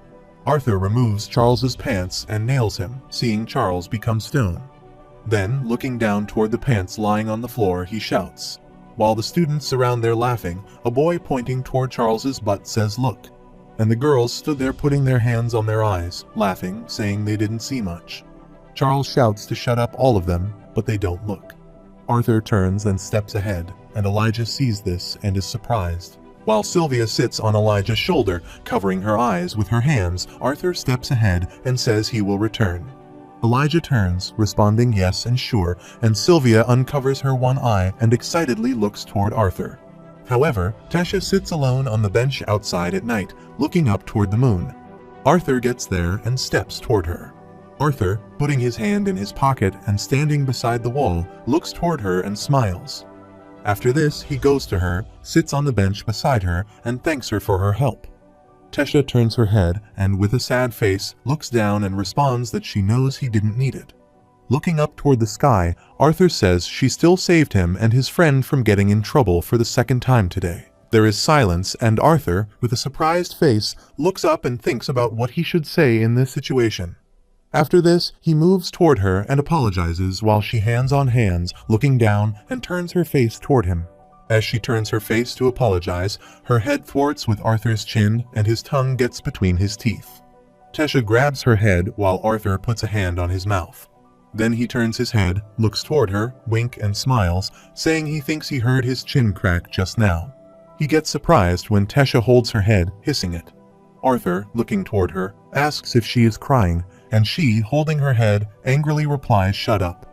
Arthur removes Charles's pants and nails him, seeing Charles become stone. Then, looking down toward the pants lying on the floor, he shouts. While the students surround there laughing, a boy pointing toward Charles's butt says, "Look." And the girls stood there putting their hands on their eyes, laughing, saying they didn't see much. Charles shouts to shut up all of them, but they don't look. Arthur turns and steps ahead, and Elijah sees this and is surprised. While Sylvia sits on Elijah's shoulder, covering her eyes with her hands, Arthur steps ahead and says he will return. Elijah turns, responding yes and sure, and Sylvia uncovers her one eye and excitedly looks toward Arthur. However, Tesha sits alone on the bench outside at night, looking up toward the moon. Arthur gets there and steps toward her. Arthur, putting his hand in his pocket and standing beside the wall, looks toward her and smiles. After this, he goes to her, sits on the bench beside her, and thanks her for her help. Tesha turns her head and, with a sad face, looks down and responds that she knows he didn't need it. Looking up toward the sky, Arthur says she still saved him and his friend from getting in trouble for the second time today. There is silence, and Arthur, with a surprised face, looks up and thinks about what he should say in this situation. After this, he moves toward her and apologizes while she hands on hands, looking down, and turns her face toward him. As she turns her face to apologize, her head thwarts with Arthur's chin and his tongue gets between his teeth. Tesha grabs her head while Arthur puts a hand on his mouth. Then he turns his head, looks toward her, wink and smiles, saying he thinks he heard his chin crack just now. He gets surprised when Tesha holds her head, hissing it. Arthur, looking toward her, asks if she is crying, and she, holding her head, angrily replies, "Shut up."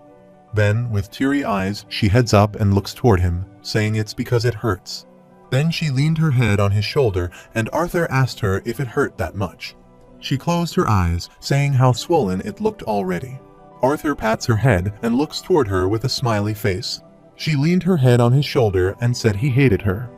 Then, with teary eyes, she heads up and looks toward him, saying it's because it hurts. Then she leaned her head on his shoulder, and Arthur asked her if it hurt that much. She closed her eyes, saying how swollen it looked already. Arthur pats her head and looks toward her with a smiley face. She leaned her head on his shoulder and said he hated her.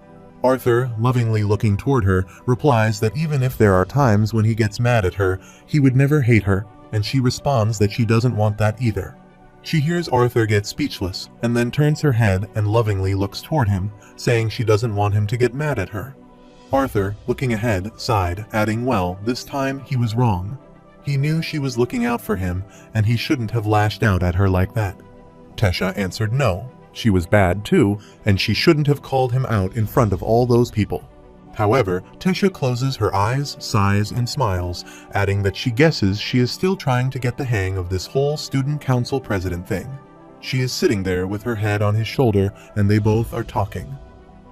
Arthur, lovingly looking toward her, replies that even if there are times when he gets mad at her, he would never hate her, and she responds that she doesn't want that either. She hears Arthur get speechless, and then turns her head and lovingly looks toward him, saying she doesn't want him to get mad at her. Arthur, looking ahead, sighed, adding, well, this time he was wrong. He knew she was looking out for him, and he shouldn't have lashed out at her like that. Tesha answered no. She was bad too, and she shouldn't have called him out in front of all those people. However, Tesha closes her eyes, sighs, and smiles, adding that she guesses she is still trying to get the hang of this whole student council president thing. She is sitting there with her head on his shoulder, and they both are talking.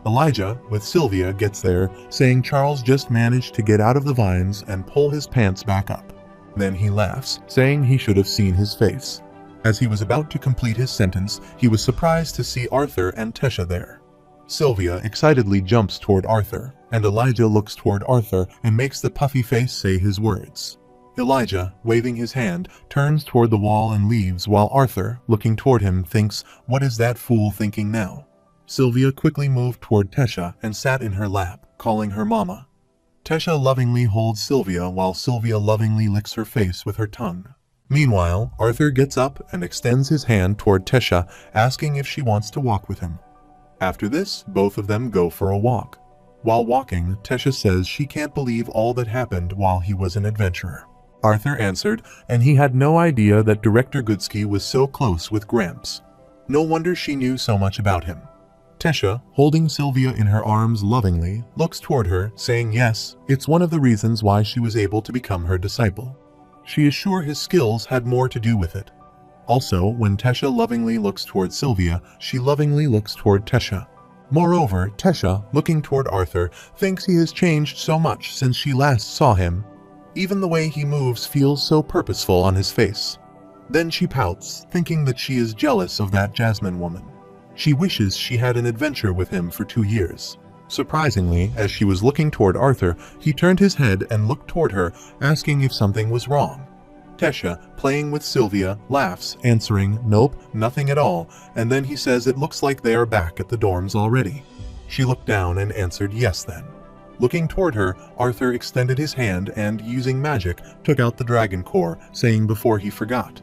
Elijah, with Sylvia, gets there, saying Charles just managed to get out of the vines and pull his pants back up. Then he laughs, saying he should have seen his face. As he was about to complete his sentence, he was surprised to see Arthur and Tesha there. Sylvia excitedly jumps toward Arthur, and Elijah looks toward Arthur and makes the puffy face say his words. Elijah, waving his hand, turns toward the wall and leaves while Arthur, looking toward him, thinks, what is that fool thinking now? Sylvia quickly moved toward Tesha and sat in her lap, calling her mama. Tesha lovingly holds Sylvia while Sylvia lovingly licks her face with her tongue. Meanwhile, Arthur gets up and extends his hand toward Tesha, asking if she wants to walk with him. After this, both of them go for a walk. While walking, Tesha says she can't believe all that happened while he was an adventurer. Arthur answered, and he had no idea that Director Goodsky was so close with Gramps. No wonder she knew so much about him. Tesha, holding Sylvia in her arms lovingly, looks toward her, saying yes, it's one of the reasons why she was able to become her disciple. She is sure his skills had more to do with it. Also, when Tesha lovingly looks toward Sylvia, she lovingly looks toward Tesha. Moreover, Tesha, looking toward Arthur, thinks he has changed so much since she last saw him. Even the way he moves feels so purposeful on his face. Then she pouts, thinking that she is jealous of that Jasmine woman. She wishes she had an adventure with him for 2 years. Surprisingly, as she was looking toward Arthur, he turned his head and looked toward her, asking if something was wrong. Tesha, playing with Sylvia, laughs, answering, nope, nothing at all, and then he says it looks like they are back at the dorms already. She looked down and answered yes then. Looking toward her, Arthur extended his hand and, using magic, took out the dragon core, saying before he forgot.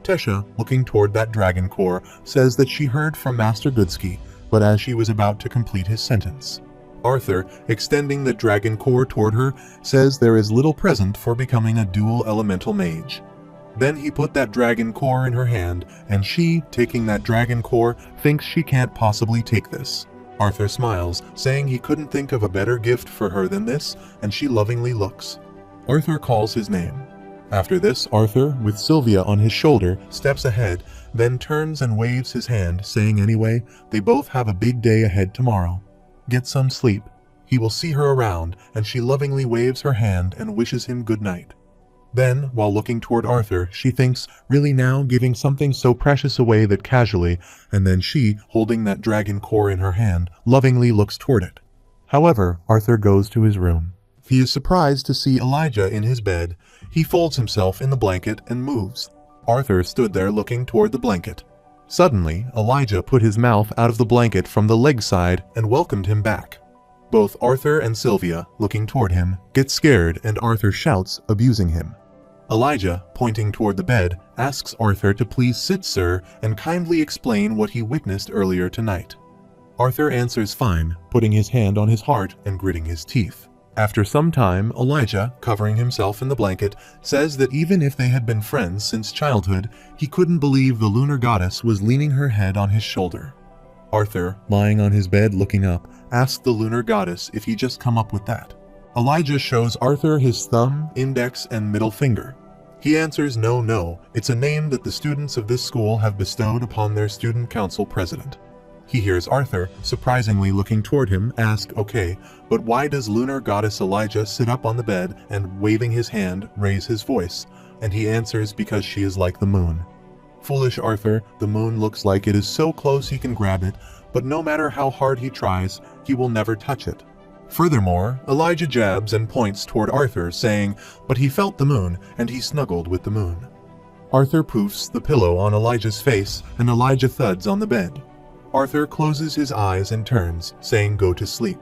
Tesha, looking toward that dragon core, says that she heard from Master Goodsky, but as she was about to complete his sentence. Arthur, extending the dragon core toward her, says there is little present for becoming a dual elemental mage. Then he put that dragon core in her hand, and she, taking that dragon core, thinks she can't possibly take this. Arthur smiles, saying he couldn't think of a better gift for her than this, and she lovingly looks. Arthur calls his name. After this, Arthur, with Sylvia on his shoulder, steps ahead, then turns and waves his hand, saying anyway, they both have a big day ahead tomorrow. Get some sleep. He will see her around, and she lovingly waves her hand and wishes him good night. Then, while looking toward Arthur, she thinks, really now, giving something so precious away that casually, and then she, holding that dragon core in her hand, lovingly looks toward it. However, Arthur goes to his room. He is surprised to see Elijah in his bed. He folds himself in the blanket and moves. Arthur stood there looking toward the blanket. Suddenly, Elijah put his mouth out of the blanket from the leg side and welcomed him back. Both Arthur and Sylvia, looking toward him, get scared and Arthur shouts, abusing him. Elijah, pointing toward the bed, asks Arthur to please sit, sir, and kindly explain what he witnessed earlier tonight. Arthur answers fine, putting his hand on his heart and gritting his teeth. After some time, Elijah, covering himself in the blanket, says that even if they had been friends since childhood, he couldn't believe the lunar goddess was leaning her head on his shoulder. Arthur, lying on his bed looking up, asks the lunar goddess if he just come up with that. Elijah shows Arthur his thumb, index, and middle finger. He answers no, it's a name that the students of this school have bestowed upon their student council president. He hears Arthur, surprisingly looking toward him, ask, okay, but why does lunar goddess Elijah sit up on the bed and, waving his hand, raise his voice? And he answers because she is like the moon. Foolish Arthur, the moon looks like it is so close he can grab it, but no matter how hard he tries, he will never touch it. Furthermore, Elijah jabs and points toward Arthur, saying, but he felt the moon, and he snuggled with the moon. Arthur poofs the pillow on Elijah's face, and Elijah thuds on the bed. Arthur closes his eyes and turns, saying go to sleep.